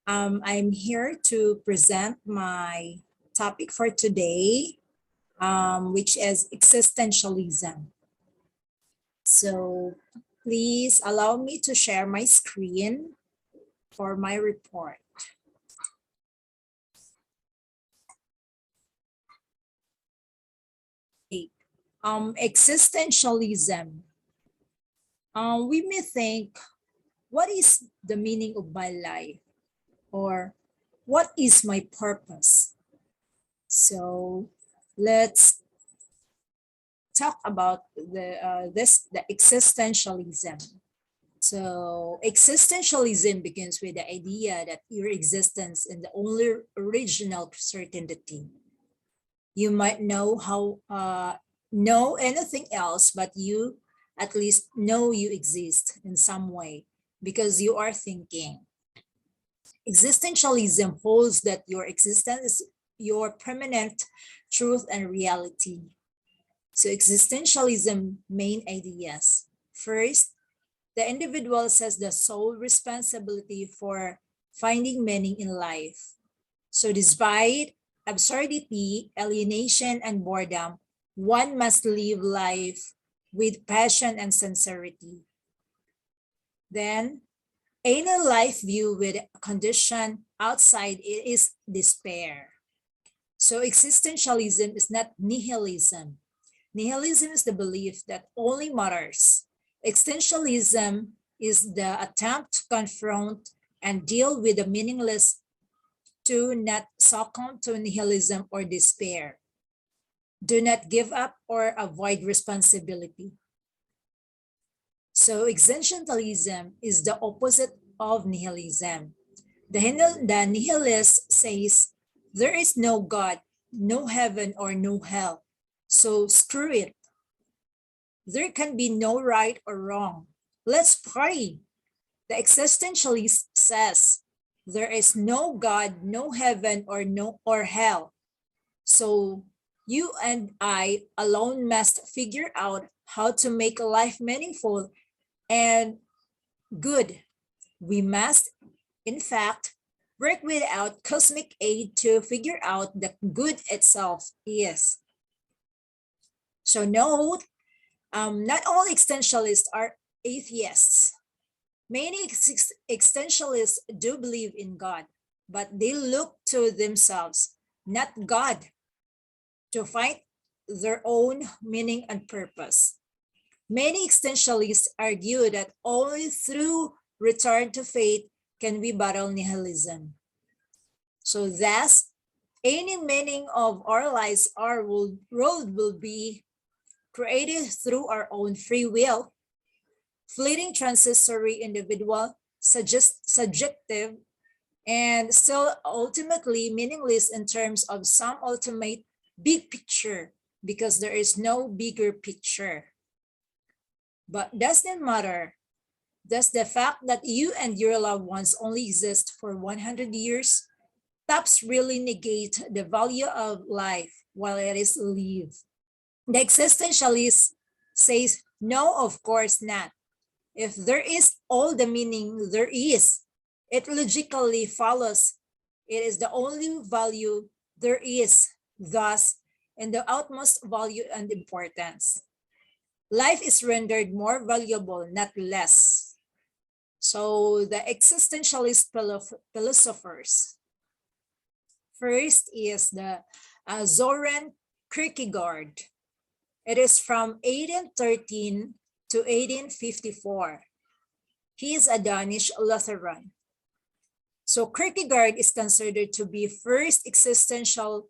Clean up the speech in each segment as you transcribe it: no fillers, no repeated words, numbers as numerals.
I'm here to present my topic for today, which is existentialism. So please allow me to share my screen for my report. Okay. Existentialism. We may think, what is the meaning of my life? Or what is my purpose? So let's talk about the existentialism. So existentialism begins with the idea that your existence is the only original certainty. You might know anything else, but you at least know you exist in some way because you are thinking. Existentialism holds that your existence is your permanent truth and reality. So existentialism main ideas. First, the individual has the sole responsibility for finding meaning in life. So despite absurdity, alienation, and boredom, one must live life with passion and sincerity. Then, any life view with a condition outside it is despair. So existentialism is not nihilism. Nihilism is the belief that only matters. Existentialism is the attempt to confront and deal with the meaningless, to not succumb to nihilism or despair. Do not give up or avoid responsibility. So existentialism is the opposite of nihilism. The nihilist says there is no God, no heaven, or no hell. So screw it. There can be no right or wrong. Let's party. The existentialist says there is no God, no heaven, or hell. So you and I alone must figure out how to make life meaningful and good. We must, in fact, work without cosmic aid to figure out the good itself is. So note, not all existentialists are atheists. Many existentialists do believe in God, but they look to themselves, not God, to find their own meaning and purpose. Many existentialists argue that only through return to faith can we battle nihilism. So thus, any meaning of our lives, our world will be created through our own free will, fleeting transitory individual, subjective, and still ultimately meaningless in terms of some ultimate big picture, because there is no bigger picture. But does it matter? Does the fact that you and your loved ones only exist for 100 years perhaps really negate the value of life while it is lived? The existentialist says, no, of course not. If there is all the meaning there is, it logically follows it is the only value there is, thus, in the utmost value and importance. Life is rendered more valuable, not less. So the existentialist philosophers. First is the Zoran Kierkegaard. It is from 1813 to 1854. He is a Danish Lutheran. So Kierkegaard is considered to be first existential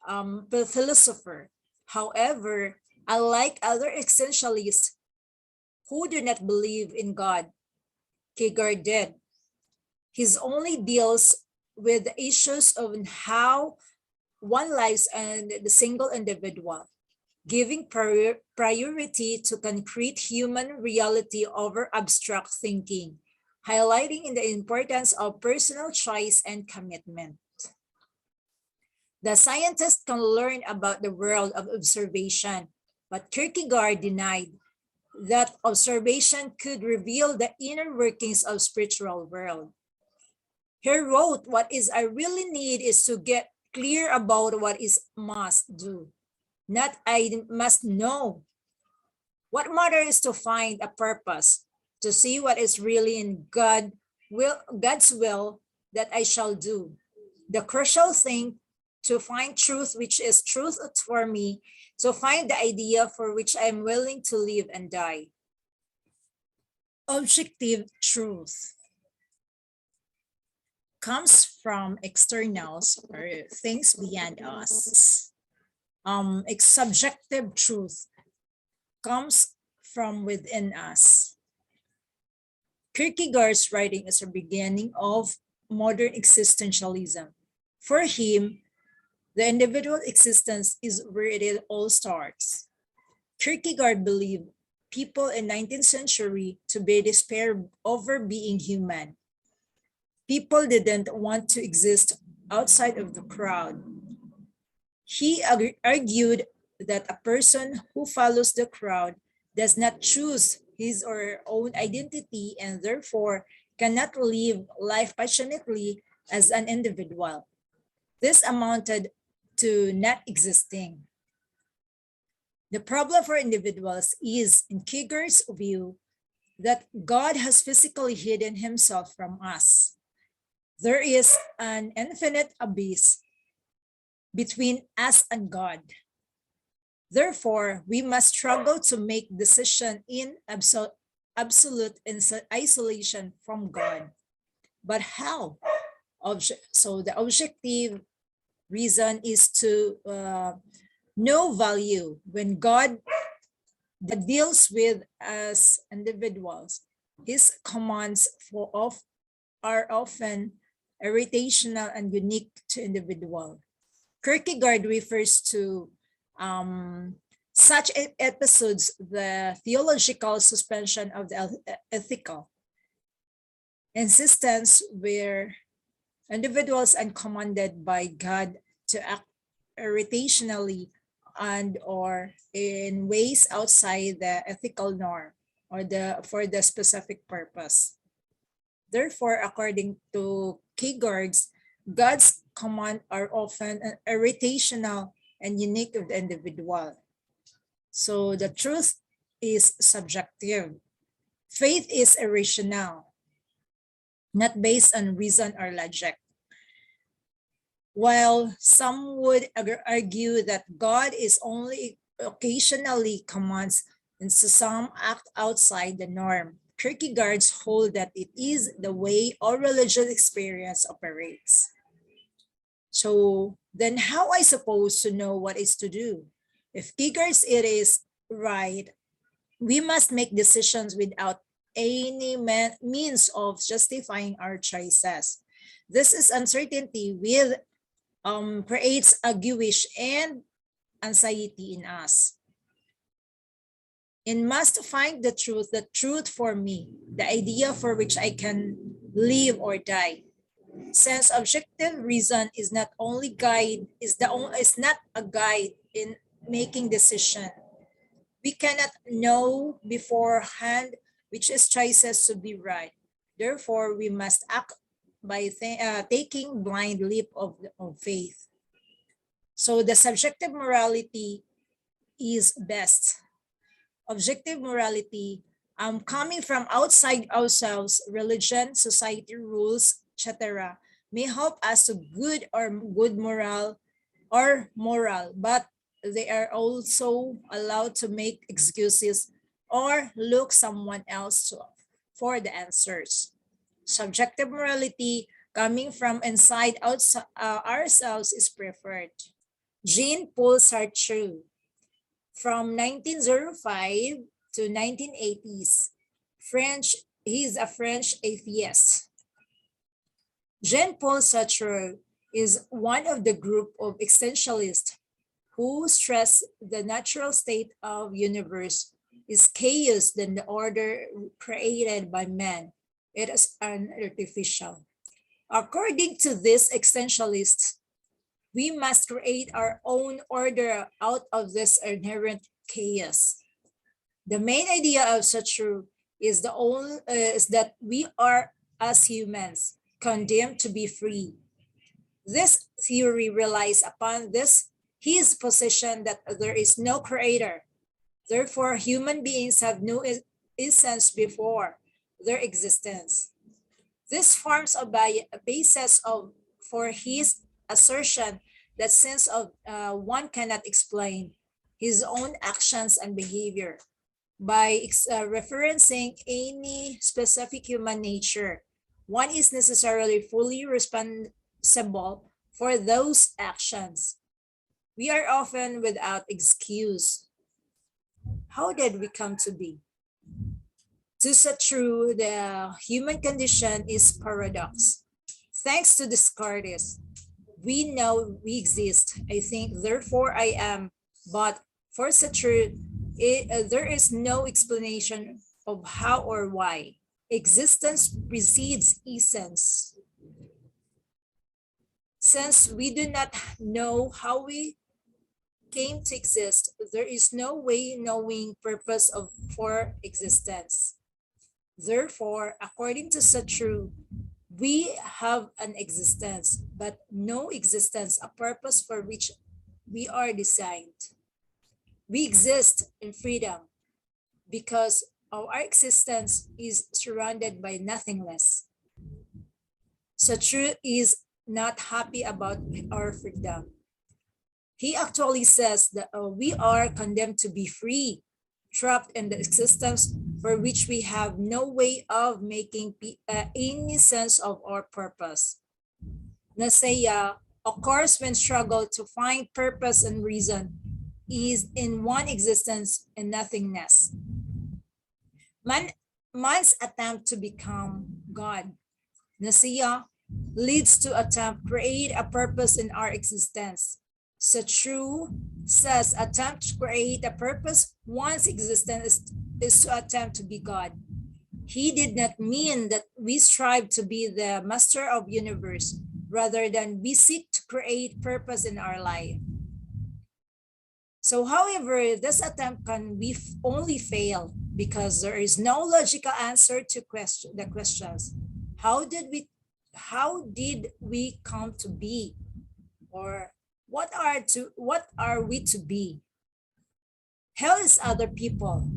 philosopher. However, unlike other existentialists who do not believe in God, Kierkegaard did. He only deals with the issues of how one lives and the single individual, giving priority to concrete human reality over abstract thinking, highlighting the importance of personal choice and commitment. The scientist can learn about the world of observation, but Kierkegaard denied that observation could reveal the inner workings of spiritual world. He wrote, what is I really need is to get clear about what is must do, not I must know. What matters is to find a purpose, to see what is really in God's will that I shall do. The crucial thing to find truth, which is truth for me, to find the idea for which I am willing to live and die. Objective truth comes from externals or things beyond us. Subjective truth comes from within us. Kierkegaard's writing is a beginning of modern existentialism. For him, the individual existence is where it all starts. Kierkegaard believed people in 19th century to be despair over being human. People didn't want to exist outside of the crowd. He argued that a person who follows the crowd does not choose his or her own identity and therefore cannot live life passionately as an individual. This amounted to not existing. The problem for individuals is, in Kierkegaard's view, that God has physically hidden himself from us. There is an infinite abyss between us and God. Therefore, we must struggle to make decisions in absolute isolation from God. But how? So the objective reason is to know value. When God deals with us individuals, his commands are often irritational and unique to individual. Kierkegaard refers to such episodes the theological suspension of the ethical insistence where individuals are commanded by God to act irritationally and or in ways outside the ethical norm or for the specific purpose. Therefore, according to Kierkegaard's, God's commands are often irritational and unique to the individual. So the truth is subjective. Faith is irrational, not based on reason or logic. While some would argue that God is only occasionally commands and some act outside the norm, Kierkegaard's hold that it is the way all religious experience operates. So then how I suppose to know what is to do? If Kierkegaard's it is right, we must make decisions without any means of justifying our choices. This is uncertainty with creates anguish and anxiety in us. And must find the truth for me, the idea for which I can live or die. Since objective reason is not only guide, is not a guide in making decision. We cannot know beforehand which is choices to be right. Therefore, we must act by taking blind leap of faith. So the subjective morality is best. Objective morality, coming from outside ourselves, religion, society rules, etc., may help us to good moral, but they are also allowed to make excuses or look someone else for the answers. Subjective morality coming from inside outside ourselves is preferred. Jean-Paul Sartre, from 1905 to 1980s, he is a French atheist. Jean-Paul Sartre is one of the group of existentialists who stress the natural state of universe is chaos than the order created by man. It is artificial. According to this existentialist, we must create our own order out of this inherent chaos. The main idea of Sartre is that we are, as humans, condemned to be free. This theory relies upon his position that there is no creator. Therefore, human beings have no essence before their existence. This forms a basis for his assertion that since one cannot explain his own actions and behavior by referencing any specific human nature, one is necessarily fully responsible for those actions. We are often without excuse. How did we come to be? To say true, the human condition is paradox. Thanks to Descartes, we know we exist. I think, therefore I am. But for such truth, there is no explanation of how or why. Existence precedes essence. Since we do not know how we came to exist, there is no way knowing purpose for existence. Therefore, according to Satru, we have an existence, but no existence, a purpose for which we are designed. We exist in freedom because our existence is surrounded by nothingness. Satru is not happy about our freedom. He actually says that we are condemned to be free, trapped in the existence for which we have no way of making any sense of our purpose. Naseya occurs when struggle to find purpose and reason is in one existence and nothingness. Man's attempt to become God, Naseya, leads to attempt to create a purpose in our existence. Satru says attempt to create a purpose one's existence is to attempt to be God. He did not mean that we strive to be the master of universe, rather than we seek to create purpose in our life. So, however, this attempt can only fail because there is no logical answer to the questions. How did we come to be? Or what are we to be? Hell is other people.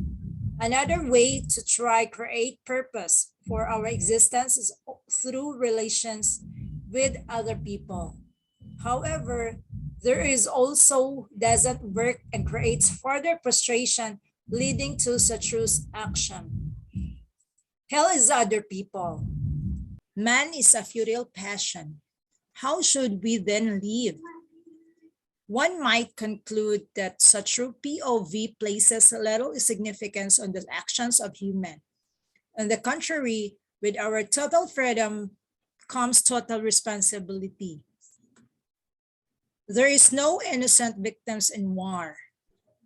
Another way to try create purpose for our existence is through relations with other people. However, there is also doesn't work and creates further frustration leading to Satru's action. Hell is other people. Man is a futile passion. How should we then live? One might conclude that Satru POV places little significance on the actions of human. On the contrary, with our total freedom comes total responsibility. There is no innocent victims in war.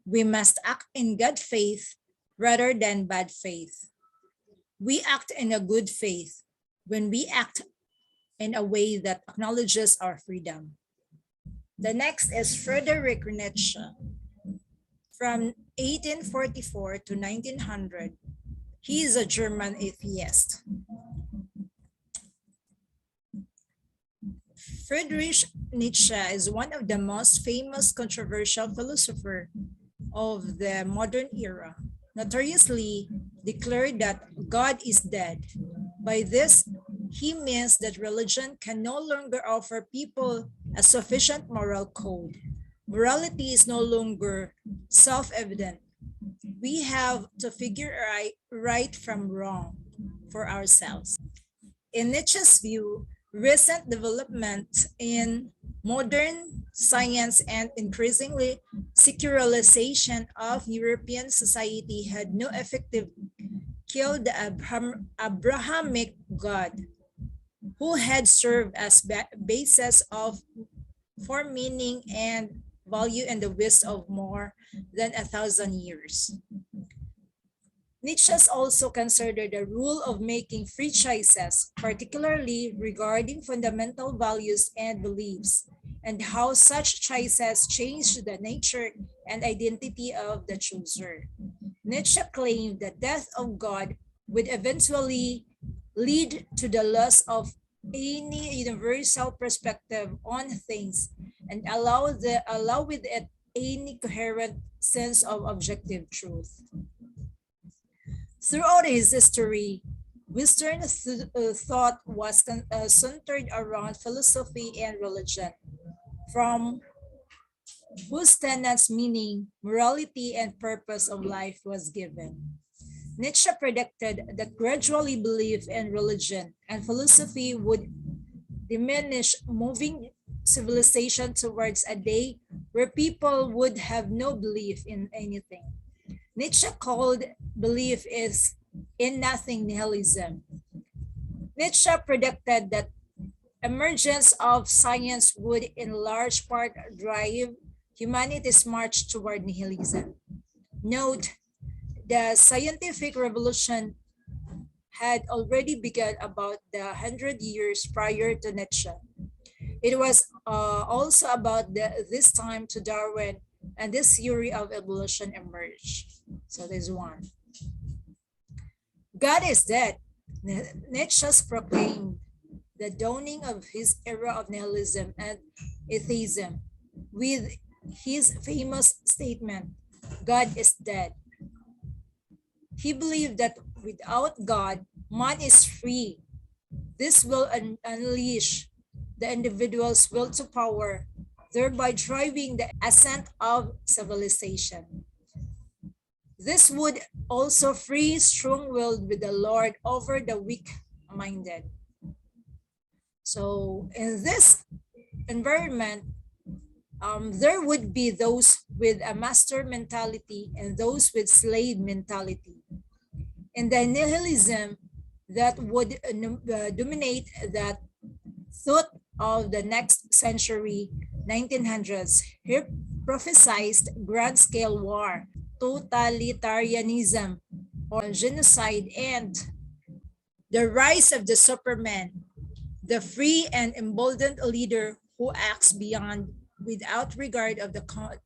We must act in good faith rather than bad faith. We act in a good faith when we act in a way that acknowledges our freedom. The next is Friedrich Nietzsche. From 1844 to 1900, he is a German atheist. Friedrich Nietzsche is one of the most famous controversial philosophers of the modern era, notoriously declared that God is dead. By this, he means that religion can no longer offer people a sufficient moral code. Morality is no longer self-evident. We have to figure right from wrong for ourselves. In Nietzsche's view, recent development in modern science and increasingly secularization of European society had no effective killed the Abrahamic God, who had served as basis for meaning and value in the West of more than 1,000 years. Nietzsche also considered the rule of making free choices, particularly regarding fundamental values and beliefs, and how such choices change the nature and identity of the chooser. Nietzsche claimed that death of God would eventually lead to the loss of any universal perspective on things and allow with it any coherent sense of objective truth. Throughout his history, Western thought was centered around philosophy and religion, from whose tenets meaning, morality, and purpose of life was given. Nietzsche predicted that gradually belief in religion and philosophy would diminish, moving civilization towards a day where people would have no belief in anything. Nietzsche called belief is in nothing nihilism. Nietzsche predicted that emergence of science would in large part drive humanity's march toward nihilism. Note, the scientific revolution had already begun about 100 years prior to Nietzsche. It was also about this time to Darwin and this theory of evolution emerged. So there's one. God is dead. Nietzsche proclaimed the dawning of his era of nihilism and atheism with his famous statement, God is dead. He believed that without God, man is free. This will unleash the individual's will to power, thereby driving the ascent of civilization. This would also free strong-willed with the Lord over the weak-minded. So in this environment, there would be those with a master mentality and those with slave mentality. And the nihilism that would dominate that thought of the next century, 1900s, he prophesied grand-scale war, totalitarianism, or genocide, and the rise of the Superman, the free and emboldened leader who acts beyond without regard of the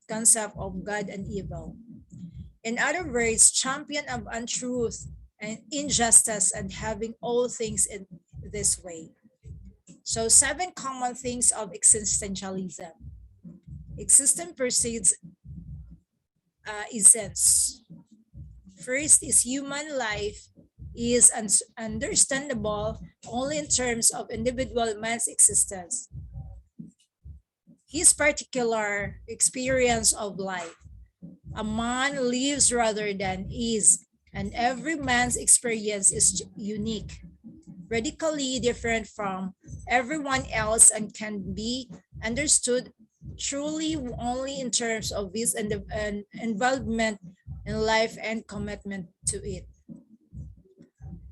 concept of God and evil. In other words, champion of untruth and injustice and having all things in this way. So 7 common things of existentialism. Existence precedes essence. First is human life is understandable only in terms of individual man's existence, his particular experience of life. A man lives rather than is, and every man's experience is unique, radically different from everyone else, and can be understood truly only in terms of his involvement in life and commitment to it.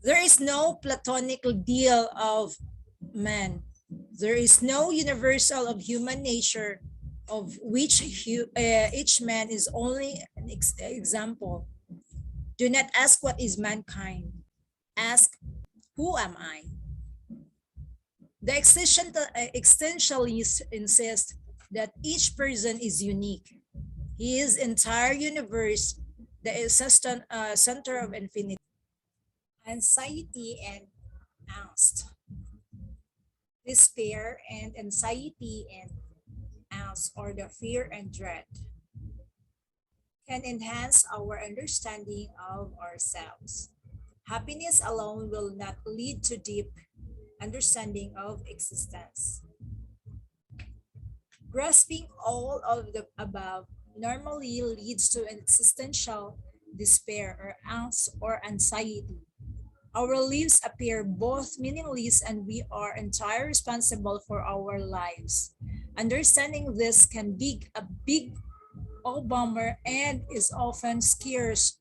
There is no platonic ideal of man. There is no universal of human nature of which each man is only an example. Do not ask what is mankind. Ask, who am I? The existentialists insist that each person is unique. His entire universe, the center of infinity. Anxiety and angst. Despair and anxiety and angst, or the fear and dread, can enhance our understanding of ourselves. Happiness alone will not lead to deep understanding of existence. Grasping all of the above normally leads to an existential despair or angst or anxiety. Our lives appear both meaningless and we are entirely responsible for our lives. Understanding this can be a big bummer and is often scares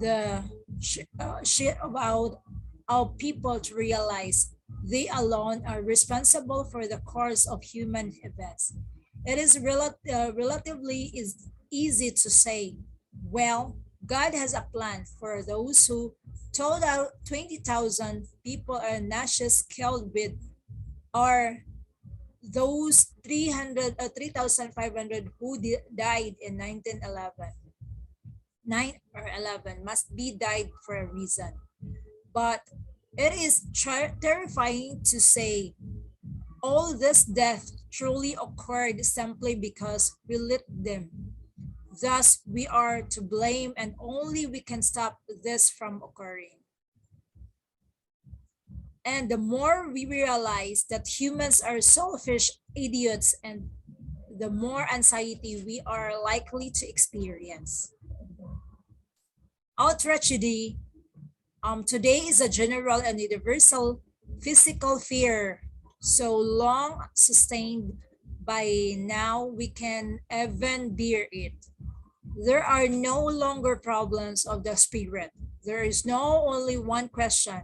the shit about our people to realize they alone are responsible for the course of human events. It is relatively easy to say, well, God has a plan for those who told out 20,000 people are nashes killed with, or those 3,500 who died in 1911. 9 or 11 must be died for a reason. But It is terrifying to say all this death truly occurred simply because we let them. Thus, we are to blame and only we can stop this from occurring. And the more we realize that humans are selfish idiots, and the more anxiety we are likely to experience. Our tragedy today is a general and universal physical fear, so long sustained by now we can even bear it. There are no longer problems of the spirit. There is no only one question.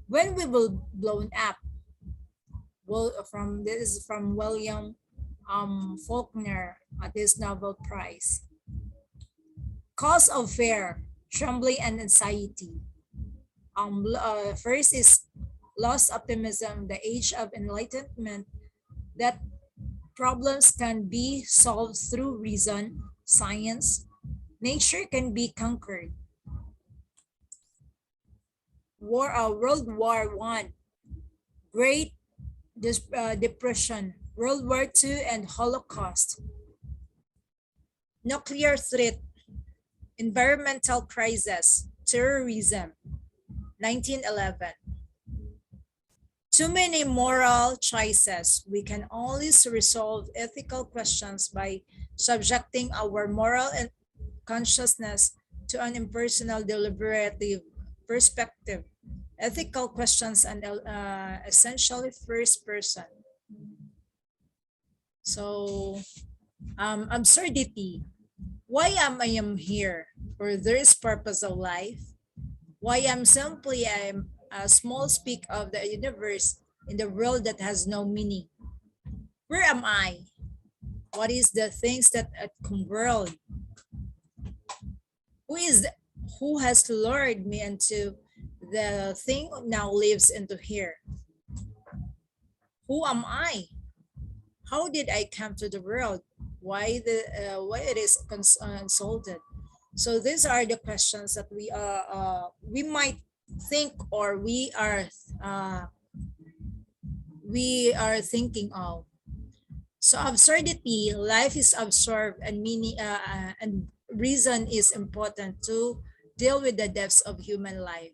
When we will blown up? Well, from this is from William Faulkner at this Nobel Prize. Cause of fear, trembling and anxiety. First is lost optimism, the age of enlightenment, that problems can be solved through reason, science, nature can be conquered. World War One, Great Depression, World War II, and Holocaust. Nuclear threat, environmental crisis, terrorism, 1911. Too many moral choices. We can always resolve ethical questions by subjecting our moral and consciousness to an impersonal, deliberative perspective. Ethical questions and essentially first person. So, absurdity. Why am I am here? For there is purpose of life. Why am simply a small speck of the universe in the world that has no meaning? Where am I? What is the things that world? Who is the, who has lured me into the thing now lives into here? Who am I? How did I come to the world? Why it is consulted? So these are the questions that we might think or we are thinking of. So absurdity, life is absurd, and meaning and reason is important to deal with the depths of human life.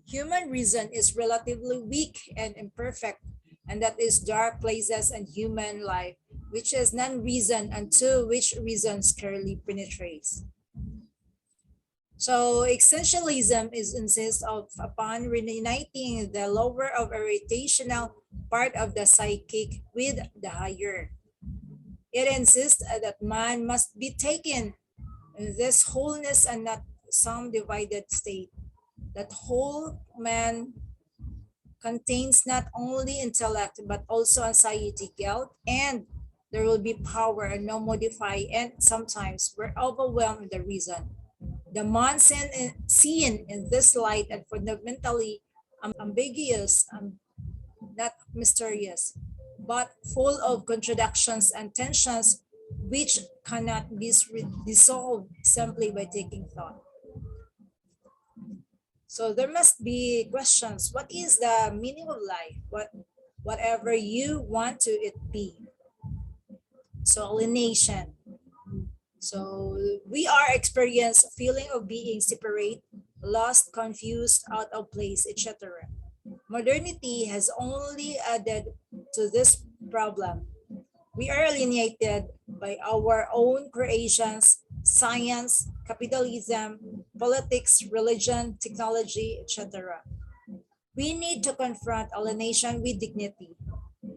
Human reason is relatively weak and imperfect, and that is dark places and human life, which is non-reason until which reason scarcely penetrates. So existentialism is insists of upon reuniting the lower of irritational part of the psychic with the higher. It insists that man must be taken in this wholeness and not some divided state. That whole man contains not only intellect but also anxiety, guilt, and there will be power and no modify, and sometimes we're overwhelmed with the reason. The man seen in this light and fundamentally ambiguous, not mysterious, but full of contradictions and tensions which cannot be dissolved simply by taking thought. So there must be questions. What is the meaning of life? Whatever you want to it be. So alienation. So we are experience feeling of being separate, lost, confused, out of place, etc. Modernity has only added to this problem. We are alienated by our own creations, science, capitalism, politics, religion, technology, etc. We need to confront alienation with dignity.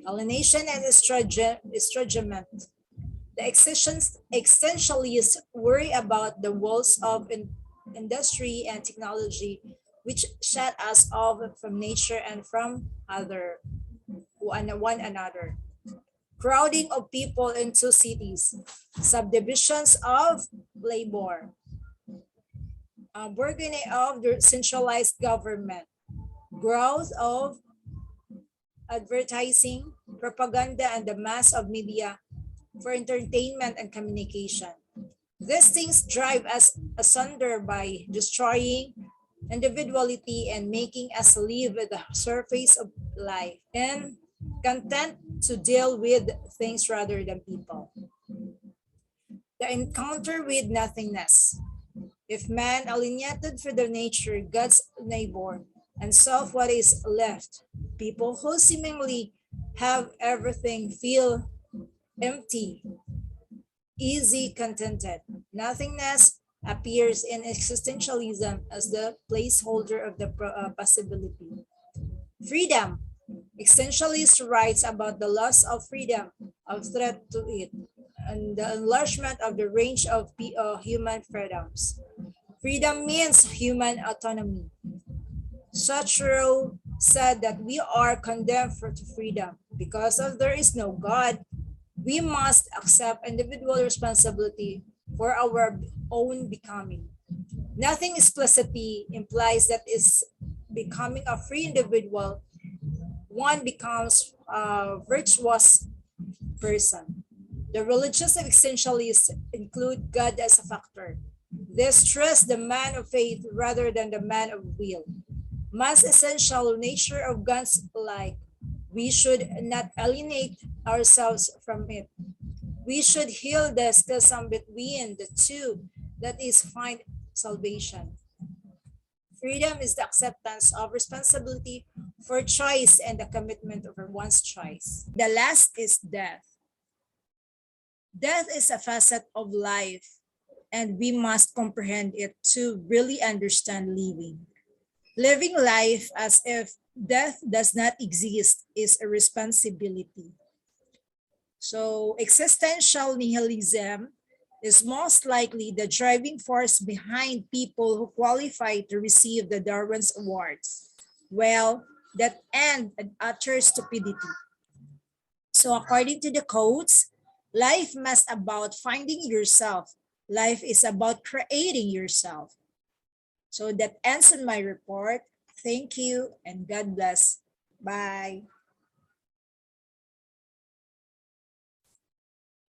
Alienation and estrangement. The existentialists worry about the walls of industry and technology which shut us off from nature and from one another. Crowding of people into cities, subdivisions of labor, burgeoning of the centralized government, growth of advertising, propaganda, and the mass of media for entertainment and communication. These things drive us asunder by destroying individuality, and making us live at the surface of life and content to deal with things rather than people. The encounter with nothingness. If man alienated from the nature, God's neighbor, and self what is left, people who seemingly have everything feel empty, easy, contented. Nothingness appears in existentialism as the placeholder of the possibility. Freedom. Existentialist writes about the loss of freedom, of threat to it, and the enlargement of the range of human freedoms. Freedom means human autonomy. Sartre said that we are condemned to freedom. Because of there is no God, we must accept individual responsibility for our own becoming. Nothing explicitly implies that is becoming a free individual, one becomes a virtuous person. The religious existentialists include God as a factor. They stress the man of faith rather than the man of will. Man's essential nature of God's like, we should not alienate ourselves from it. We should heal the schism between the two, that is, find salvation. Freedom is the acceptance of responsibility for choice and the commitment over one's choice. The last is death. Death is a facet of life, and we must comprehend it to really understand living. Living life as if death does not exist is a responsibility. So, existential nihilism is most likely the driving force behind people who qualify to receive the Darwin's Awards. Well, that end in utter stupidity. So, according to the quotes, life must about finding yourself. Life is about creating yourself. So that ends on my report. Thank you and God bless. Bye.